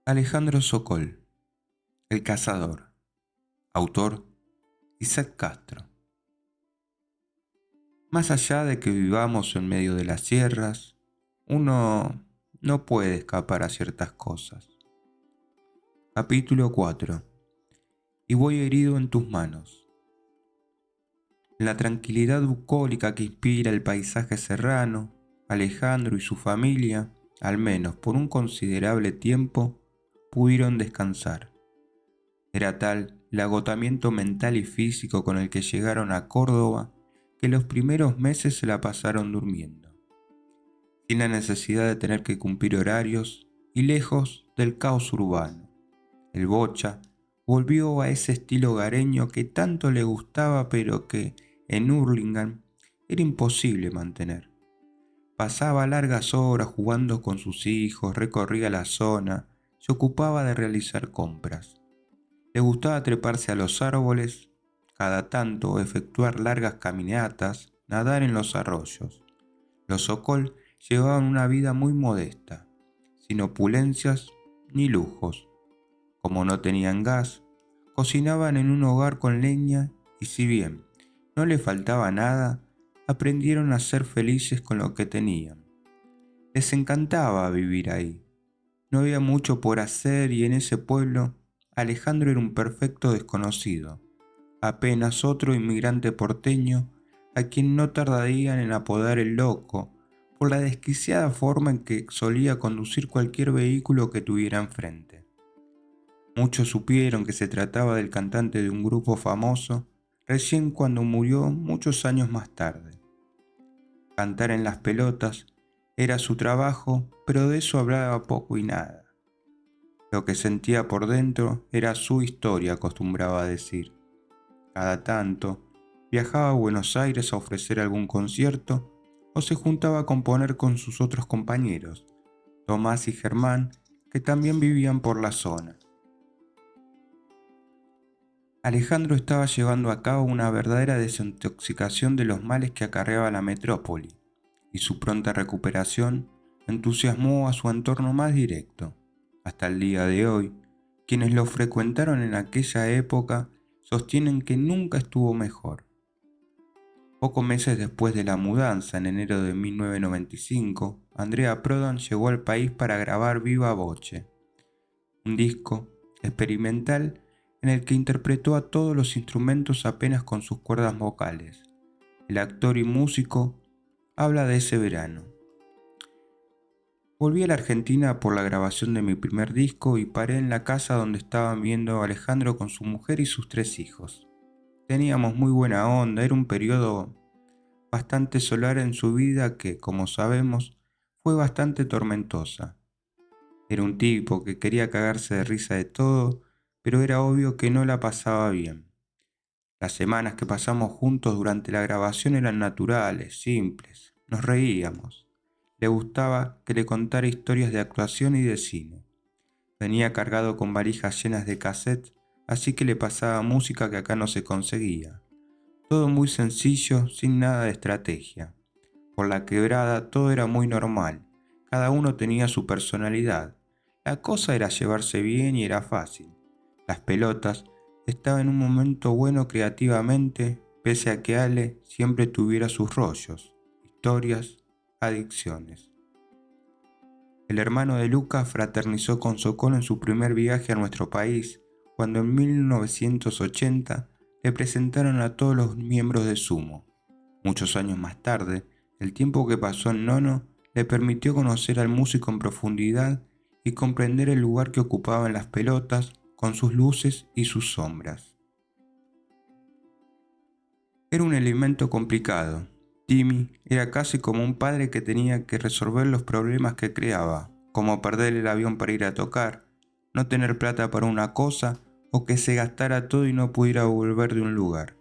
Alejandro Sokol, El Cazador. Autor: Isaac Castro. Más allá de que vivamos en medio de las sierras, uno no puede escapar a ciertas cosas. Capítulo 4. Y voy herido en tus manos. En la tranquilidad bucólica que inspira el paisaje serrano, Alejandro y su familia, al menos por un considerable tiempo, pudieron descansar. Era tal el agotamiento mental y físico con el que llegaron a Córdoba que los primeros meses se la pasaron durmiendo, sin la necesidad de tener que cumplir horarios y lejos del caos urbano. El Bocha volvió a ese estilo hogareño que tanto le gustaba pero que en Hurlingham era imposible mantener. Pasaba largas horas jugando con sus hijos, recorría la zona, se ocupaba de realizar compras. Le gustaba treparse a los árboles, cada tanto efectuar largas caminatas, nadar en los arroyos. Los Sokol llevaban una vida muy modesta, sin opulencias ni lujos. Como no tenían gas, cocinaban en un hogar con leña y si bien no les faltaba nada, aprendieron a ser felices con lo que tenían. Les encantaba vivir ahí. No había mucho por hacer y en ese pueblo Alejandro era un perfecto desconocido, apenas otro inmigrante porteño a quien no tardarían en apodar el loco por la desquiciada forma en que solía conducir cualquier vehículo que tuviera enfrente. Muchos supieron que se trataba del cantante de un grupo famoso recién cuando murió muchos años más tarde. Cantar en las pelotas era su trabajo, pero de eso hablaba poco y nada. Lo que sentía por dentro era su historia, acostumbraba a decir. Cada tanto, viajaba a Buenos Aires a ofrecer algún concierto o se juntaba a componer con sus otros compañeros, Tomás y Germán, que también vivían por la zona. Alejandro estaba llevando a cabo una verdadera desintoxicación de los males que acarreaba la metrópoli, y su pronta recuperación entusiasmó a su entorno más directo. Hasta el día de hoy, quienes lo frecuentaron en aquella época sostienen que nunca estuvo mejor. Pocos meses después de la mudanza, en enero de 1995, Andrea Prodan llegó al país para grabar Viva Voce, un disco experimental en el que interpretó a todos los instrumentos apenas con sus cuerdas vocales. El actor y músico habla de ese verano. Volví a la Argentina por la grabación de mi primer disco y paré en la casa donde estaban viendo a Alejandro con su mujer y sus 3 hijos. Teníamos muy buena onda, era un periodo bastante solar en su vida que, como sabemos, fue bastante tormentosa. Era un tipo que quería cagarse de risa de todo, pero era obvio que no la pasaba bien. Las semanas que pasamos juntos durante la grabación eran naturales, simples, nos reíamos. Le gustaba que le contara historias de actuación y de cine. Venía cargado con valijas llenas de cassettes, así que le pasaba música que acá no se conseguía. Todo muy sencillo, sin nada de estrategia. Por la quebrada todo era muy normal, cada uno tenía su personalidad. La cosa era llevarse bien y era fácil. Las pelotas estaba en un momento bueno creativamente, pese a que Ale siempre tuviera sus rollos, historias, adicciones. El hermano de Luca fraternizó con Sokol en su primer viaje a nuestro país, cuando en 1980 le presentaron a todos los miembros de Sumo. Muchos años más tarde, el tiempo que pasó en Nono le permitió conocer al músico en profundidad y comprender el lugar que ocupaba en las pelotas con sus luces y sus sombras. Era un elemento complicado. Timmy era casi como un padre que tenía que resolver los problemas que creaba, como perder el avión para ir a tocar, no tener plata para una cosa o que se gastara todo y no pudiera volver de un lugar.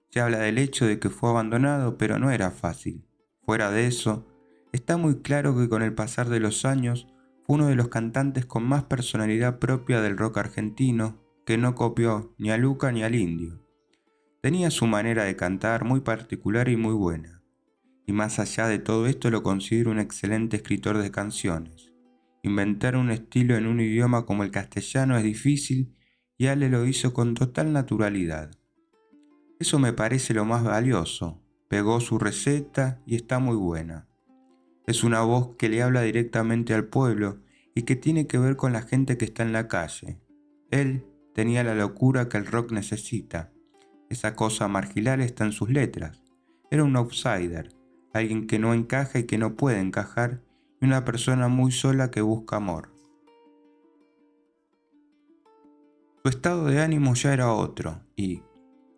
Se habla del hecho de que fue abandonado, pero no era fácil. Fuera de eso, está muy claro que con el pasar de los años fue uno de los cantantes con más personalidad propia del rock argentino, que no copió ni a Luca ni al Indio. Tenía su manera de cantar muy particular y muy buena, y más allá de todo esto lo considero un excelente escritor de canciones, Inventar un estilo en un idioma como el castellano es difícil y Ale lo hizo con total naturalidad. Eso me parece lo más valioso. Pegó su receta y está muy buena. Es una voz que le habla directamente al pueblo y que tiene que ver con la gente que está en la calle. Él tenía la locura que el rock necesita. Esa cosa marginal está en sus letras. Era un outsider, alguien que no encaja y que no puede encajar, y una persona muy sola que busca amor. Su estado de ánimo ya era otro, y,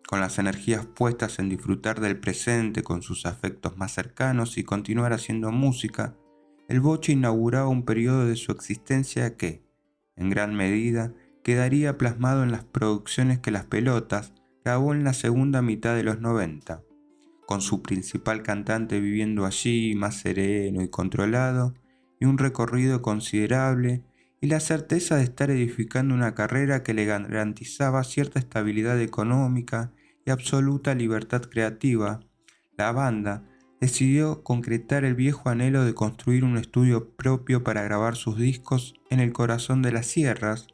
con las energías puestas en disfrutar del presente con sus afectos más cercanos y continuar haciendo música, el Boche inauguraba un periodo de su existencia que, en gran medida, quedaría plasmado en las producciones que Las Pelotas grabó en la segunda mitad de los 90, con su principal cantante viviendo allí, más sereno y controlado, y un recorrido considerable, y la certeza de estar edificando una carrera que le garantizaba cierta estabilidad económica y absoluta libertad creativa. La banda decidió concretar el viejo anhelo de construir un estudio propio para grabar sus discos en el corazón de las sierras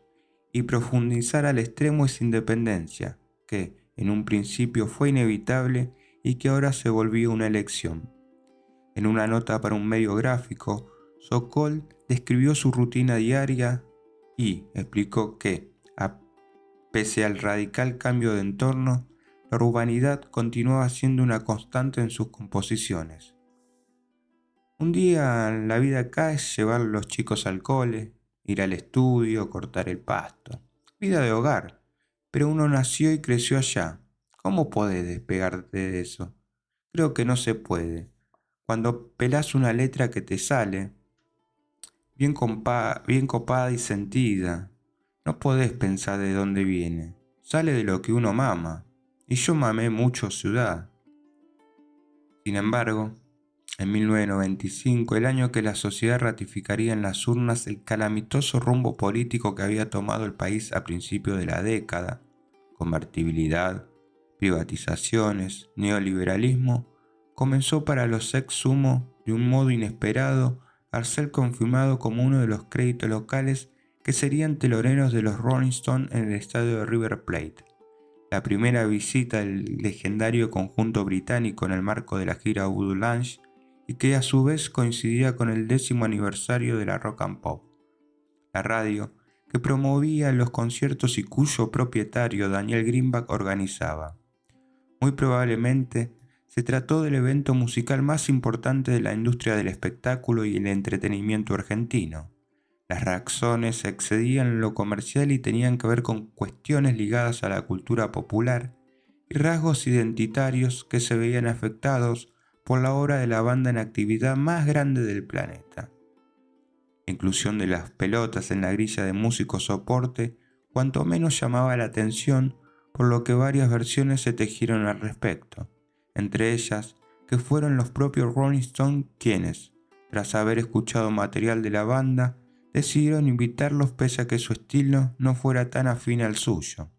y profundizar al extremo esa independencia, que en un principio fue inevitable y que ahora se volvió una elección. En una nota para un medio gráfico, Sokol describió su rutina diaria y explicó que, pese al radical cambio de entorno, la urbanidad continuaba siendo una constante en sus composiciones. Un día la vida acá es llevar a los chicos al cole, ir al estudio, cortar el pasto. Vida de hogar, pero uno nació y creció allá. ¿Cómo podés despegarte de eso? Creo que no se puede. Cuando pelás una letra que te sale, bien copada y sentida, no podés pensar de dónde viene. Sale de lo que uno mama. Y yo mamé mucho ciudad. Sin embargo, en 1995, el año que la sociedad ratificaría en las urnas el calamitoso rumbo político que había tomado el país a principios de la década, convertibilidad, privatizaciones, neoliberalismo, comenzó para los ex sumo de un modo inesperado al ser confirmado como uno de los créditos locales que serían teloneros de los Rolling Stones en el estadio de River Plate. La primera visita del legendario conjunto británico en el marco de la gira Voodoo Lounge y que a su vez coincidía con el 10º aniversario de la Rock and Pop. La radio que promovía los conciertos y cuyo propietario Daniel Greenback organizaba. Muy probablemente se trató del evento musical más importante de la industria del espectáculo y el entretenimiento argentino. Las reacciones excedían lo comercial y tenían que ver con cuestiones ligadas a la cultura popular y rasgos identitarios que se veían afectados por la obra de la banda en actividad más grande del planeta. La inclusión de Las Pelotas en la grilla de músicos soporte cuanto menos llamaba la atención, por lo que varias versiones se tejieron al respecto, entre ellas que fueron los propios Rolling Stones quienes, tras haber escuchado material de la banda, decidieron invitarlos pese a que su estilo no fuera tan afín al suyo.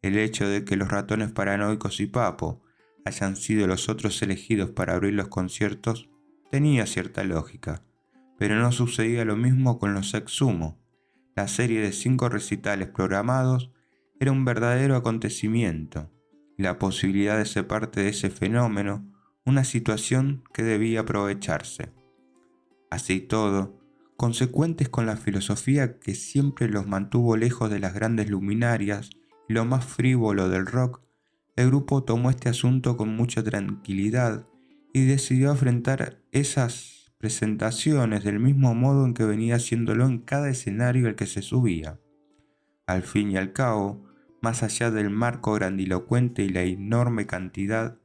El hecho de que los Ratones Paranoicos y Papo hayan sido los otros elegidos para abrir los conciertos tenía cierta lógica, pero no sucedía lo mismo con los ex sumo. La serie de 5 recitales programados era un verdadero acontecimiento, y la posibilidad de ser parte de ese fenómeno, una situación que debía aprovecharse. Así todo, consecuentes con la filosofía que siempre los mantuvo lejos de las grandes luminarias y lo más frívolo del rock, el grupo tomó este asunto con mucha tranquilidad y decidió afrontar esas presentaciones del mismo modo en que venía haciéndolo en cada escenario al que se subía. Al fin y al cabo, más allá del marco grandilocuente y la enorme cantidad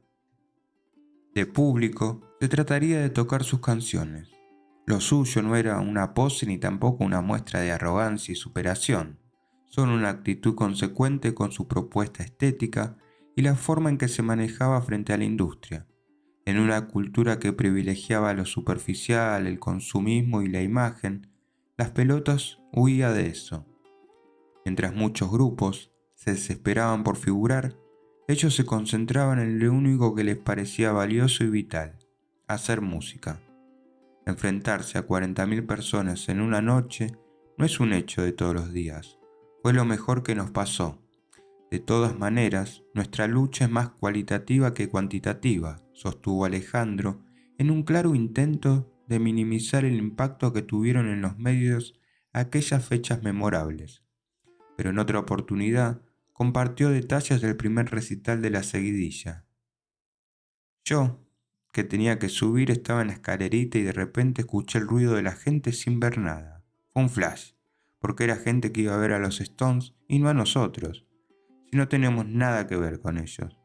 de público, se trataría de tocar sus canciones. Lo suyo no era una pose ni tampoco una muestra de arrogancia y superación, solo una actitud consecuente con su propuesta estética y la forma en que se manejaba frente a la industria. En una cultura que privilegiaba lo superficial, el consumismo y la imagen, Las Pelotas huía de eso. Mientras muchos grupos se desesperaban por figurar, ellos se concentraban en lo único que les parecía valioso y vital: hacer música. Enfrentarse a 40.000 personas en una noche no es un hecho de todos los días. Fue lo mejor que nos pasó. De todas maneras, nuestra lucha es más cualitativa que cuantitativa, sostuvo Alejandro, en un claro intento de minimizar el impacto que tuvieron en los medios aquellas fechas memorables. Pero en otra oportunidad compartió detalles del primer recital de la seguidilla. Yo, que tenía que subir, estaba en la escalerita y de repente escuché el ruido de la gente sin ver nada. Fue un flash, porque era gente que iba a ver a los Stones y no a nosotros, si no tenemos nada que ver con ellos.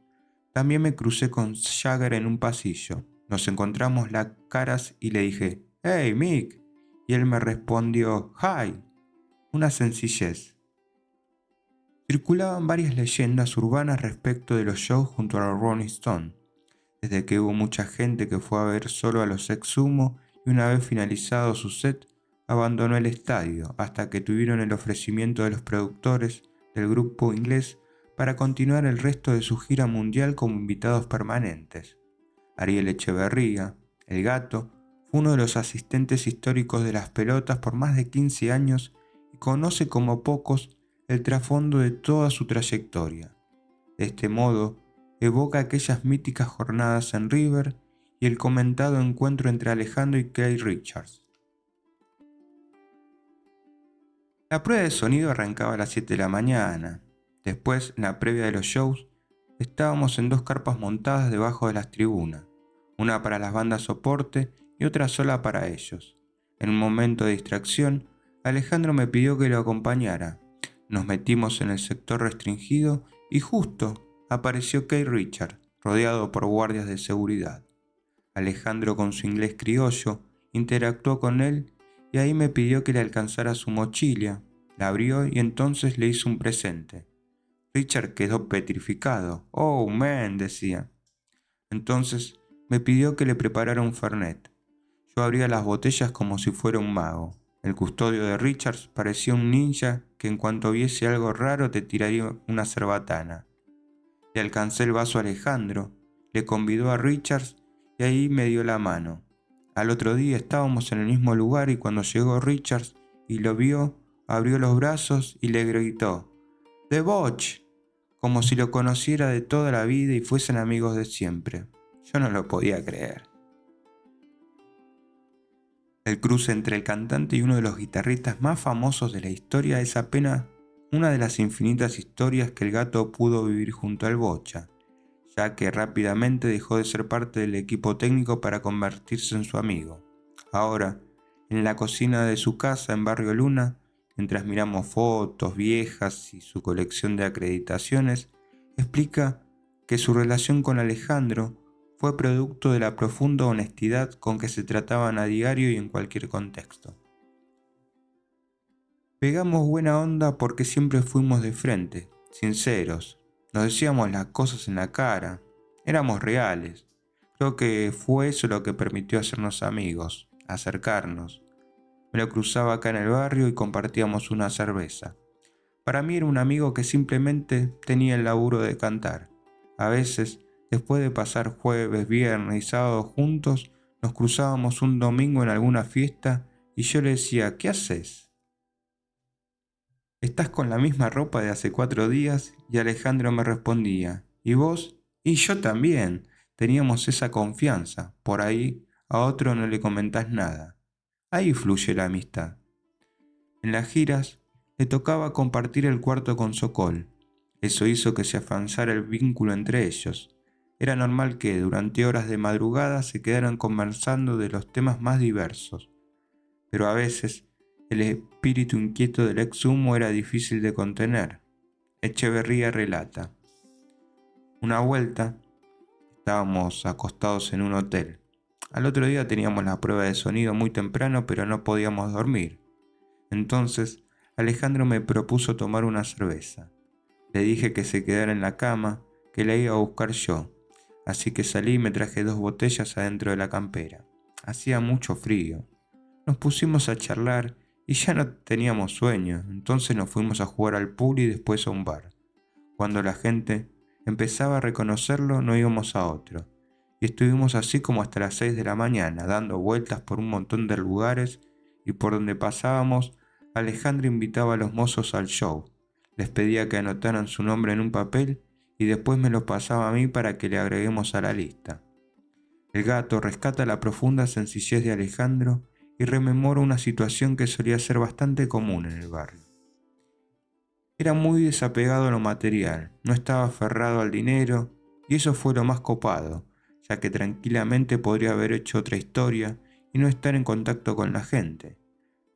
También me crucé con Jagger en un pasillo. Nos encontramos las caras y le dije, «Hey, Mick», y él me respondió, «Hi», una sencillez. Circulaban varias leyendas urbanas respecto de los shows junto a los Rolling Stones, desde que hubo mucha gente que fue a ver solo a los Ex Sumo y una vez finalizado su set, abandonó el estadio hasta que tuvieron el ofrecimiento de los productores del grupo inglés para continuar el resto de su gira mundial como invitados permanentes. Ariel Echeverría, el Gato, fue uno de los asistentes históricos de las pelotas por más de 15 años y conoce como pocos el trasfondo de toda su trayectoria. De este modo, evoca aquellas míticas jornadas en River y el comentado encuentro entre Alejandro y Keith Richards. La prueba de sonido arrancaba a las 7 de la mañana. Después, en la previa de los shows, estábamos en 2 carpas montadas debajo de las tribunas, una para las bandas soporte y otra sola para ellos. En un momento de distracción, Alejandro me pidió que lo acompañara. Nos metimos en el sector restringido y justo apareció Keith Richards, rodeado por guardias de seguridad. Alejandro, con su inglés criollo, interactuó con él y ahí me pidió que le alcanzara su mochila. La abrió y entonces le hizo un presente. Richard quedó petrificado. «Oh, man», decía. Entonces me pidió que le preparara un fernet. Yo abría las botellas como si fuera un mago. El custodio de Richards parecía un ninja que en cuanto viese algo raro te tiraría una cerbatana. Le alcancé el vaso a Alejandro, le convidó a Richards y ahí me dio la mano. Al otro día estábamos en el mismo lugar y cuando llegó Richards y lo vio, abrió los brazos y le gritó «The Butch», como si lo conociera de toda la vida y fuesen amigos de siempre. Yo no lo podía creer. El cruce entre el cantante y uno de los guitarristas más famosos de la historia es apenas una de las infinitas historias que el Gato pudo vivir junto al Bocha, ya que rápidamente dejó de ser parte del equipo técnico para convertirse en su amigo. Ahora, en la cocina de su casa en Barrio Luna, mientras miramos fotos viejas y su colección de acreditaciones, explica que su relación con Alejandro fue producto de la profunda honestidad con que se trataban a diario y en cualquier contexto. Pegamos buena onda porque siempre fuimos de frente, sinceros, nos decíamos las cosas en la cara, éramos reales. Creo que fue eso lo que permitió hacernos amigos, acercarnos. Me lo cruzaba acá en el barrio y compartíamos una cerveza. Para mí era un amigo que simplemente tenía el laburo de cantar. A veces, después de pasar jueves, viernes y sábado juntos, nos cruzábamos un domingo en alguna fiesta y yo le decía, «¿Qué haces? ¿Estás con la misma ropa de hace 4 días?» Y Alejandro me respondía, «¿Y vos?» «Y yo también». Teníamos esa confianza. Por ahí a otro no le comentás nada. Ahí fluye la amistad. En las giras le tocaba compartir el cuarto con Sokol. Eso hizo que se afianzara el vínculo entre ellos. Era normal que durante horas de madrugada se quedaran conversando de los temas más diversos. Pero a veces el espíritu inquieto del ex Sumo era difícil de contener. Echeverría relata. Una vuelta estábamos acostados en un hotel. Al otro día teníamos la prueba de sonido muy temprano, pero no podíamos dormir. Entonces Alejandro me propuso tomar una cerveza. Le dije que se quedara en la cama, que la iba a buscar yo. Así que salí y me traje 2 botellas adentro de la campera. Hacía mucho frío. Nos pusimos a charlar y ya no teníamos sueño, entonces nos fuimos a jugar al pool y después a un bar. Cuando la gente empezaba a reconocerlo, no íbamos a otro. y estuvimos así como hasta las 6 de la mañana, dando vueltas por un montón de lugares, y por donde pasábamos, Alejandro invitaba a los mozos al show, les pedía que anotaran su nombre en un papel y después me lo pasaba a mí para que le agreguemos a la lista. El gato rescata la profunda sencillez de Alejandro y rememora una situación que solía ser bastante común en el barrio. Era muy desapegado a lo material, no estaba aferrado al dinero, y eso fue lo más copado, ya que tranquilamente podría haber hecho otra historia y no estar en contacto con la gente.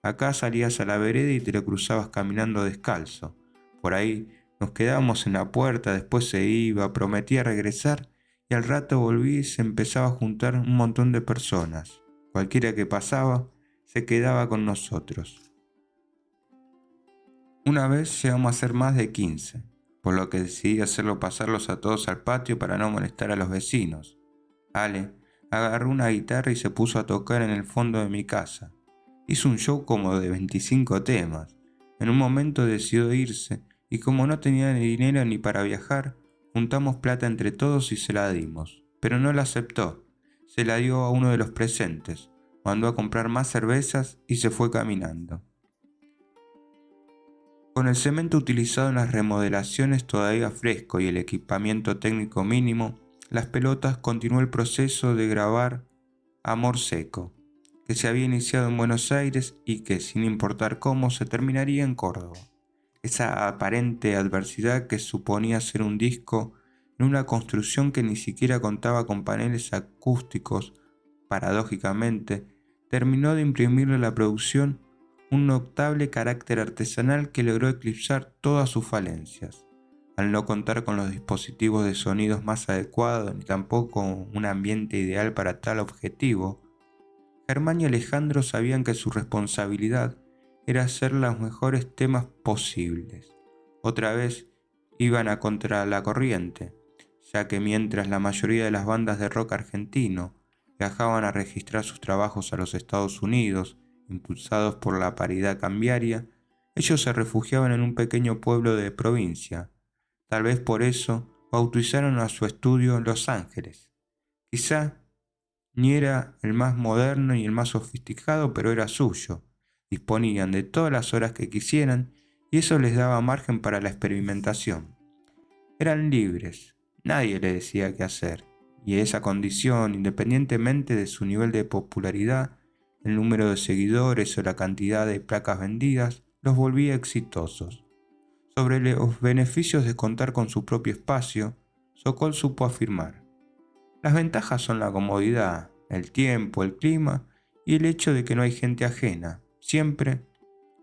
Acá salías a la vereda y te lo cruzabas caminando descalzo. Por ahí nos quedábamos en la puerta, después se iba, prometía regresar y al rato volví y se empezaba a juntar un montón de personas. Cualquiera que pasaba se quedaba con nosotros. Una vez llegamos a ser más de 15, por lo que decidí hacerlo pasarlos a todos al patio para no molestar a los vecinos. Ale agarró una guitarra y se puso a tocar en el fondo de mi casa. Hizo un show como de 25 temas. En un momento decidió irse y como no tenía ni dinero ni para viajar, juntamos plata entre todos y se la dimos. Pero no la aceptó. Se la dio a uno de los presentes, mandó a comprar más cervezas y se fue caminando. Con el cemento utilizado en las remodelaciones todavía fresco y el equipamiento técnico mínimo, Las Pelotas continuó el proceso de grabar Amor Seco, que se había iniciado en Buenos Aires y que, sin importar cómo, se terminaría en Córdoba. Esa aparente adversidad que suponía ser un disco en una construcción que ni siquiera contaba con paneles acústicos, paradójicamente, terminó de imprimirle a la producción un notable carácter artesanal que logró eclipsar todas sus falencias. Al no contar con los dispositivos de sonidos más adecuados ni tampoco un ambiente ideal para tal objetivo, Germán y Alejandro sabían que su responsabilidad era hacer los mejores temas posibles. Otra vez iban a contra la corriente, ya que mientras la mayoría de las bandas de rock argentino viajaban a registrar sus trabajos a los Estados Unidos, impulsados por la paridad cambiaria, ellos se refugiaban en un pequeño pueblo de provincia. Tal vez por eso bautizaron a su estudio Los Ángeles. Quizá ni era el más moderno ni el más sofisticado, pero era suyo. Disponían de todas las horas que quisieran y eso les daba margen para la experimentación. Eran libres, nadie les decía qué hacer, y esa condición, independientemente de su nivel de popularidad, el número de seguidores o la cantidad de placas vendidas, los volvía exitosos. Sobre los beneficios de contar con su propio espacio, Sokol supo afirmar: las ventajas son la comodidad, el tiempo, el clima y el hecho de que no hay gente ajena. Siempre,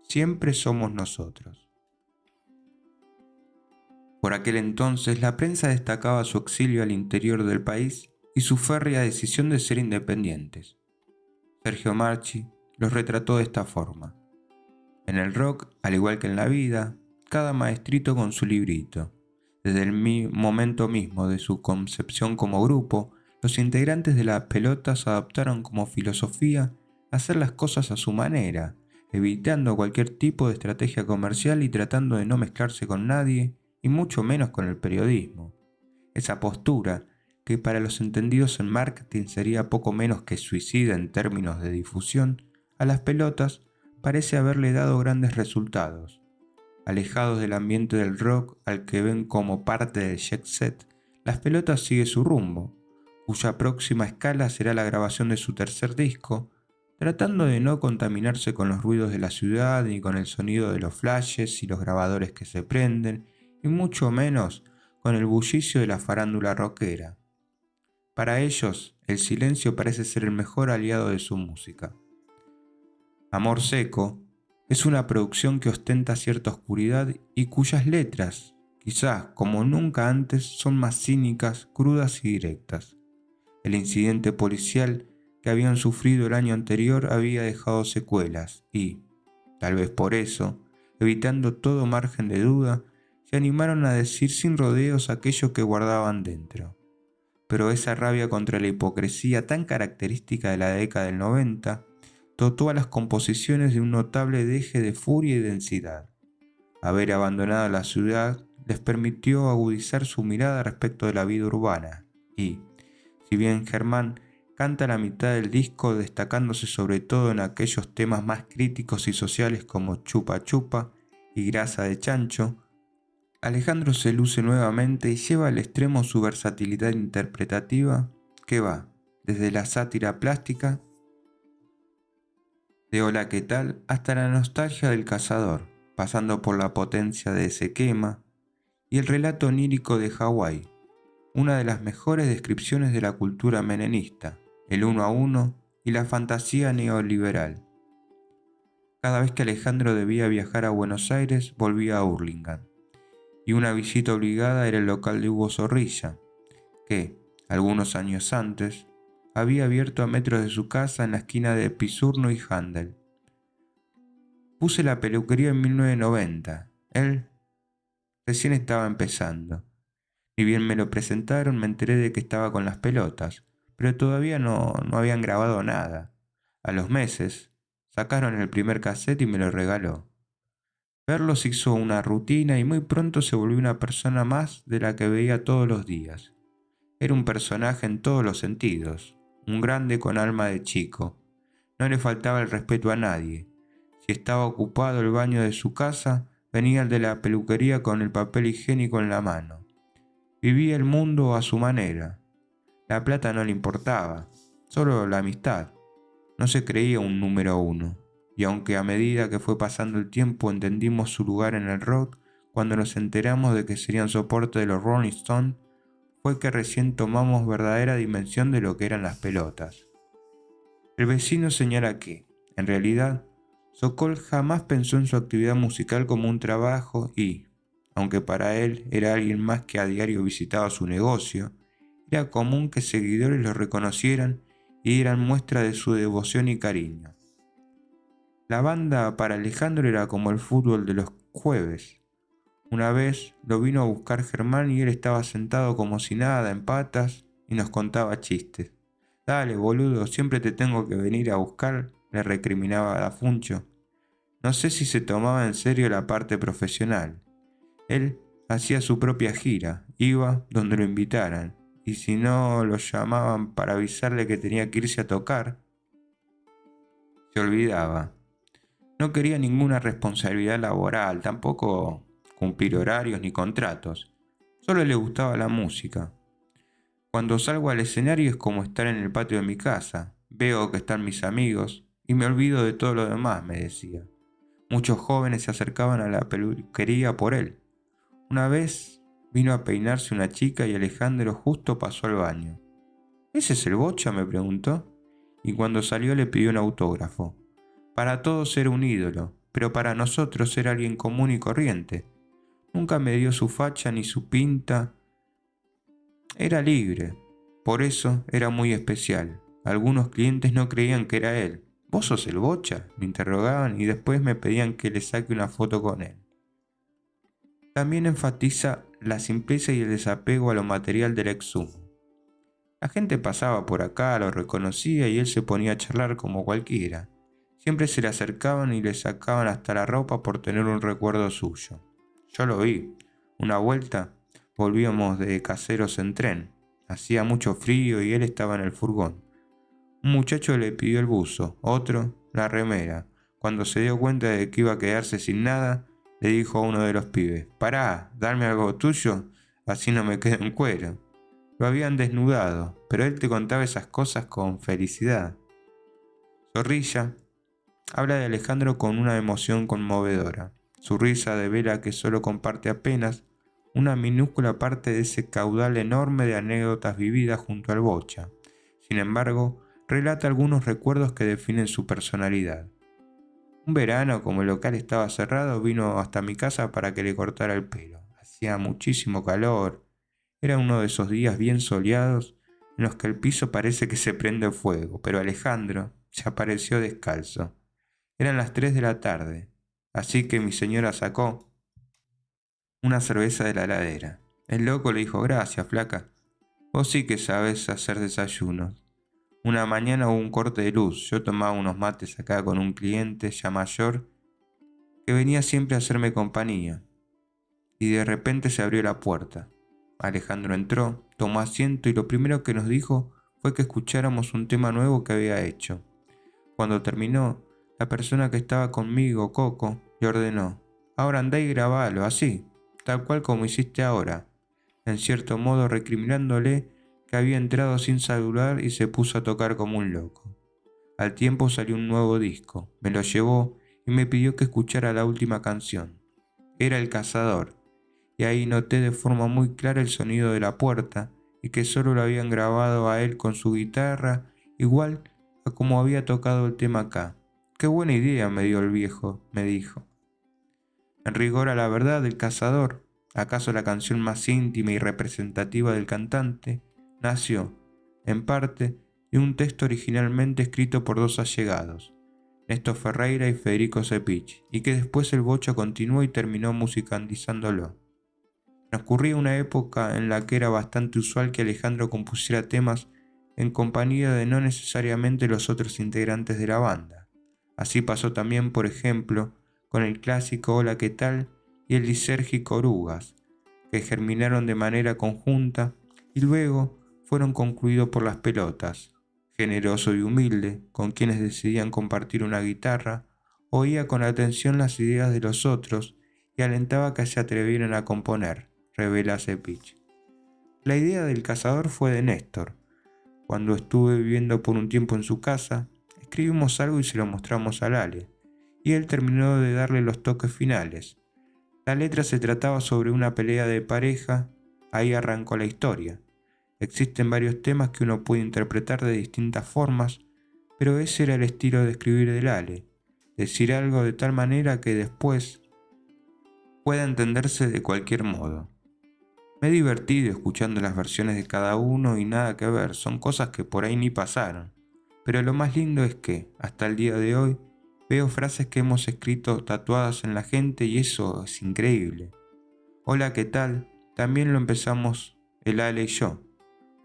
siempre somos nosotros. Por aquel entonces, la prensa destacaba su exilio al interior del país y su férrea decisión de ser independientes. Sergio Marchi los retrató de esta forma: en el rock, al igual que en la vida, cada maestrito con su librito. Desde el momento mismo de su concepción como grupo, los integrantes de Las Pelotas adoptaron como filosofía hacer las cosas a su manera, evitando cualquier tipo de estrategia comercial y tratando de no mezclarse con nadie, y mucho menos con el periodismo. Esa postura, que para los entendidos en marketing sería poco menos que suicida en términos de difusión, a Las Pelotas parece haberle dado grandes resultados. Alejados del ambiente del rock al que ven como parte del jet set, Las Pelotas sigue su rumbo, cuya próxima escala será la grabación de su tercer disco, tratando de no contaminarse con los ruidos de la ciudad ni con el sonido de los flashes y los grabadores que se prenden, y mucho menos con el bullicio de la farándula rockera. Para ellos, el silencio parece ser el mejor aliado de su música. Amor Seco es una producción que ostenta cierta oscuridad y cuyas letras, quizás como nunca antes, son más cínicas, crudas y directas. El incidente policial que habían sufrido el año anterior había dejado secuelas y, tal vez por eso, evitando todo margen de duda, se animaron a decir sin rodeos aquello que guardaban dentro. Pero esa rabia contra la hipocresía tan característica de la década del 90 dotó a las composiciones de un notable deje de furia y densidad. Haber abandonado la ciudad les permitió agudizar su mirada respecto de la vida urbana y, Si bien Germán canta la mitad del disco, destacándose sobre todo en aquellos temas más críticos y sociales como Chupa Chupa y Grasa de Chancho, Alejandro se luce nuevamente y lleva al extremo su versatilidad interpretativa, que va desde la sátira plástica de Hola ¿qué tal? Hasta la nostalgia del cazador, pasando por la potencia de Se quema y el relato onírico de Hawái, una de las mejores descripciones de la cultura menenista, el uno a uno y la fantasía neoliberal. Cada vez que Alejandro debía viajar a Buenos Aires, volvía a Hurlingham, y una visita obligada era el local de Hugo Zorrilla, que, algunos años antes, había abierto a metros de su casa en la esquina de Pisurno y Handel. Puse la peluquería en 1990. Él recién estaba empezando. Ni bien me lo presentaron, me enteré de que estaba con las pelotas, pero todavía no habían grabado nada. A los meses, sacaron el primer cassette y me lo regaló. Verlos hizo una rutina y muy pronto se volvió una persona más de la que veía todos los días. Era un personaje en todos los sentidos, un grande con alma de chico. No le faltaba el respeto a nadie. Si estaba ocupado el baño de su casa, venía el de la peluquería con el papel higiénico en la mano. Vivía el mundo a su manera. La plata no le importaba, solo la amistad. No se creía un número uno, y aunque a medida que fue pasando el tiempo entendimos su lugar en el rock, cuando nos enteramos de que serían soporte de los Rolling Stones, fue que recién tomamos verdadera dimensión de lo que eran las pelotas. El vecino señala que, en realidad, Sokol jamás pensó en su actividad musical como un trabajo y, aunque para él era alguien más que a diario visitaba su negocio, era común que seguidores lo reconocieran y dieran muestra de su devoción y cariño. La banda para Alejandro era como el fútbol de los jueves. Una vez lo vino a buscar Germán y él estaba sentado como si nada en patas y nos contaba chistes. Dale, boludo, siempre te tengo que venir a buscar, le recriminaba a Funcho. No sé si se tomaba en serio la parte profesional. Él hacía su propia gira, iba donde lo invitaran, y si no lo llamaban para avisarle que tenía que irse a tocar, se olvidaba. No quería ninguna responsabilidad laboral, tampoco cumplir horarios ni contratos. Solo le gustaba la música. Cuando salgo al escenario es como estar en el patio de mi casa. Veo que están mis amigos y me olvido de todo lo demás, me decía. Muchos jóvenes se acercaban a la peluquería por él. Una vez vino a peinarse una chica y Alejandro justo pasó al baño. ¿Ese es el Bocha?, me preguntó, y cuando salió le pidió un autógrafo. Para todos era un ídolo, pero para nosotros era alguien común y corriente. Nunca me dio su facha ni su pinta. Era libre, por eso era muy especial. Algunos clientes no creían que era él. ¿Vos sos el Bocha?, me interrogaban y después me pedían que le saque una foto con él. También enfatiza la simpleza y el desapego a lo material del exhumo. La gente pasaba por acá, lo reconocía y él se ponía a charlar como cualquiera. Siempre se le acercaban y le sacaban hasta la ropa por tener un recuerdo suyo. Yo lo vi. Una vuelta volvíamos de caseros en tren. Hacía mucho frío y él estaba en el furgón. Un muchacho le pidió el buzo, otro la remera. Cuando se dio cuenta de que iba a quedarse sin nada, le dijo a uno de los pibes: «Pará, dame algo tuyo, así no me quedo en cuero». Lo habían desnudado, pero él te contaba esas cosas con felicidad. Zorrilla habla de Alejandro con una emoción conmovedora. Su risa devela que solo comparte apenas una minúscula parte de ese caudal enorme de anécdotas vividas junto al Bocha. Sin embargo, relata algunos recuerdos que definen su personalidad. Un verano, como el local estaba cerrado, vino hasta mi casa para que le cortara el pelo. Hacía muchísimo calor. Era uno de esos días bien soleados en los que el piso parece que se prende fuego, pero Alejandro se apareció descalzo. Eran las 3 de la tarde, así que mi señora sacó una cerveza de la heladera. El loco le dijo: «Gracias, flaca, vos sí que sabés hacer desayunos». Una mañana hubo un corte de luz. Yo tomaba unos mates acá con un cliente ya mayor que venía siempre a hacerme compañía, y de repente se abrió la puerta. Alejandro entró, tomó asiento y lo primero que nos dijo fue que escucháramos un tema nuevo que había hecho. Cuando terminó, la persona que estaba conmigo, Coco, le ordenó: «Ahora andá y grabalo, así, tal cual como hiciste ahora», en cierto modo recriminándole que había entrado sin saludar y se puso a tocar como un loco. Al tiempo salió un nuevo disco, me lo llevó y me pidió que escuchara la última canción. Era El Cazador, y ahí noté de forma muy clara el sonido de la puerta y que solo lo habían grabado a él con su guitarra, igual a como había tocado el tema acá. «Qué buena idea», me dio el viejo, me dijo. En rigor a la verdad, El Cazador, acaso la canción más íntima y representativa del cantante, nació, en parte, de un texto originalmente escrito por dos allegados, Néstor Ferreira y Federico Cepich, y que después el Bocha continuó y terminó musicalizándolo. Transcurría una época en la que era bastante usual que Alejandro compusiera temas en compañía de no necesariamente los otros integrantes de la banda. Así pasó también, por ejemplo, con el clásico Hola, ¿qué tal?, y el lisérgico Orugas, que germinaron de manera conjunta y luego fueron concluidos por Las Pelotas, generoso y humilde, con quienes decidían compartir una guitarra, oía con atención las ideas de los otros y alentaba que se atrevieran a componer, revela Cepich. La idea del Cazador fue de Néstor. Cuando estuve viviendo por un tiempo en su casa, escribimos algo y se lo mostramos a Ale, y él terminó de darle los toques finales. La letra se trataba sobre una pelea de pareja, ahí arrancó la historia. Existen varios temas que uno puede interpretar de distintas formas, pero ese era el estilo de escribir del Ale, decir algo de tal manera que después pueda entenderse de cualquier modo. Me he divertido escuchando las versiones de cada uno y nada que ver, son cosas que por ahí ni pasaron. Pero lo más lindo es que, hasta el día de hoy, veo frases que hemos escrito tatuadas en la gente y eso es increíble. Hola, ¿qué tal? También lo empezamos el Ale y yo.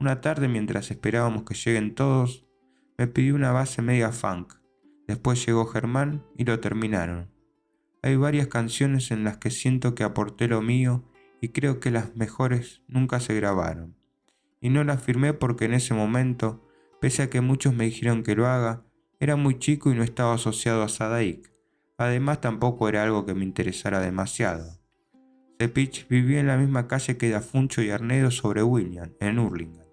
Una tarde, mientras esperábamos que lleguen todos, me pidió una base media funk. Después llegó Germán y lo terminaron. Hay varias canciones en las que siento que aporté lo mío y creo que las mejores nunca se grabaron. Y no las firmé porque en ese momento, pese a que muchos me dijeron que lo haga, era muy chico y no estaba asociado a Sadaik. Además, tampoco era algo que me interesara demasiado. Cepich vivía en la misma calle que Dafuncho y Arnedo sobre William, en Hurlingham.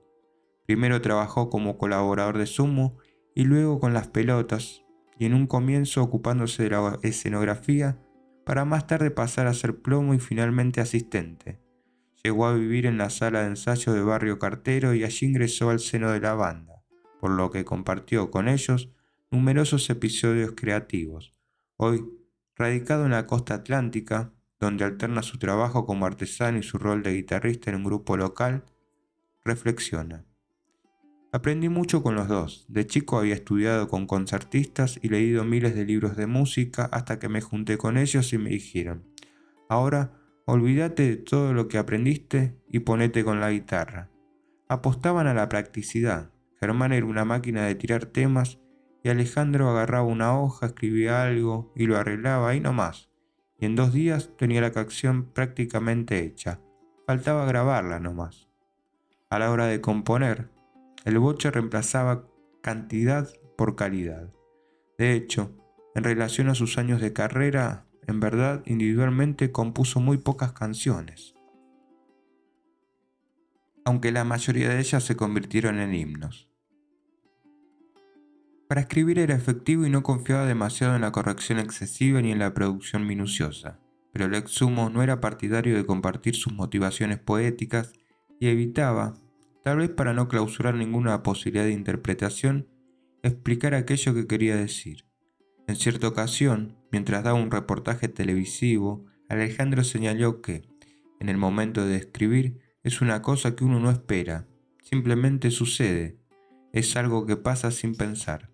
Primero trabajó como colaborador de Sumo y luego con Las Pelotas, y en un comienzo ocupándose de la escenografía, para más tarde pasar a ser plomo y finalmente asistente. Llegó a vivir en la sala de ensayo de Barrio Cartero y allí ingresó al seno de la banda, por lo que compartió con ellos numerosos episodios creativos. Hoy, radicado en la costa atlántica, donde alterna su trabajo como artesano y su rol de guitarrista en un grupo local, reflexiona: «Aprendí mucho con los dos. De chico había estudiado con concertistas y leído miles de libros de música hasta que me junté con ellos y me dijeron: ahora olvídate de todo lo que aprendiste y ponete con la guitarra». Apostaban a la practicidad. Germán era una máquina de tirar temas y Alejandro agarraba una hoja, escribía algo y lo arreglaba ahí nomás. Y en 2 días tenía la canción prácticamente hecha. Faltaba grabarla nomás. A la hora de componer, el Bocha reemplazaba cantidad por calidad. De hecho, en relación a sus años de carrera, en verdad, individualmente compuso muy pocas canciones, aunque la mayoría de ellas se convirtieron en himnos. Para escribir era efectivo y no confiaba demasiado en la corrección excesiva ni en la producción minuciosa, pero el ex Sumo no era partidario de compartir sus motivaciones poéticas y evitaba, tal vez para no clausurar ninguna posibilidad de interpretación, explicar aquello que quería decir. En cierta ocasión, mientras daba un reportaje televisivo, Alejandro señaló que, en el momento de escribir, es una cosa que uno no espera, simplemente sucede, es algo que pasa sin pensar.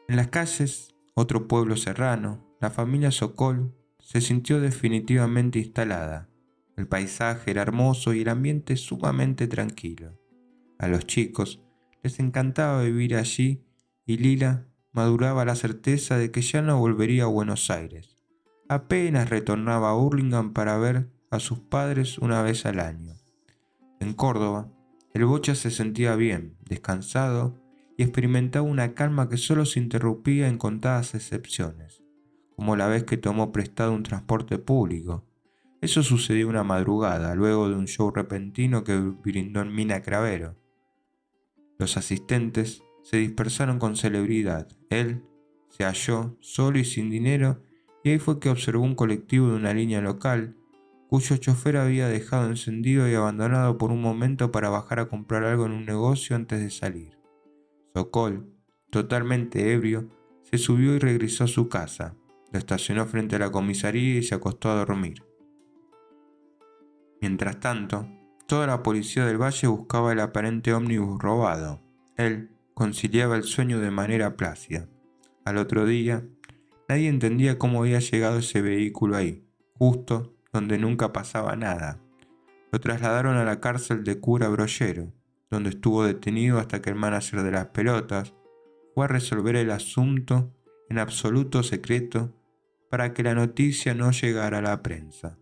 En las calles, otro pueblo serrano, la familia Sokol se sintió definitivamente instalada. El paisaje era hermoso y el ambiente sumamente tranquilo. A los chicos les encantaba vivir allí y Lila maduraba la certeza de que ya no volvería a Buenos Aires. Apenas retornaba a Hurlingham para ver a sus padres una vez al año. En Córdoba, El Bocha se sentía bien, descansado, y experimentaba una calma que solo se interrumpía en contadas excepciones, como la vez que tomó prestado un transporte público. Eso sucedió una madrugada, luego de un show repentino que brindó en Mina Cravero. Los asistentes se dispersaron con celeridad. Él se halló solo y sin dinero, y ahí fue que observó un colectivo de una línea local, cuyo chofer había dejado encendido y abandonado por un momento para bajar a comprar algo en un negocio antes de salir. Sokol, totalmente ebrio, se subió y regresó a su casa. Lo estacionó frente a la comisaría y se acostó a dormir. Mientras tanto, toda la policía del valle buscaba el aparente ómnibus robado. Él conciliaba el sueño de manera plácida. Al otro día, nadie entendía cómo había llegado ese vehículo ahí, justo donde nunca pasaba nada. Lo trasladaron a la cárcel de Cura Brollero, donde estuvo detenido hasta que el manager de las pelotas fue a resolver el asunto en absoluto secreto para que la noticia no llegara a la prensa.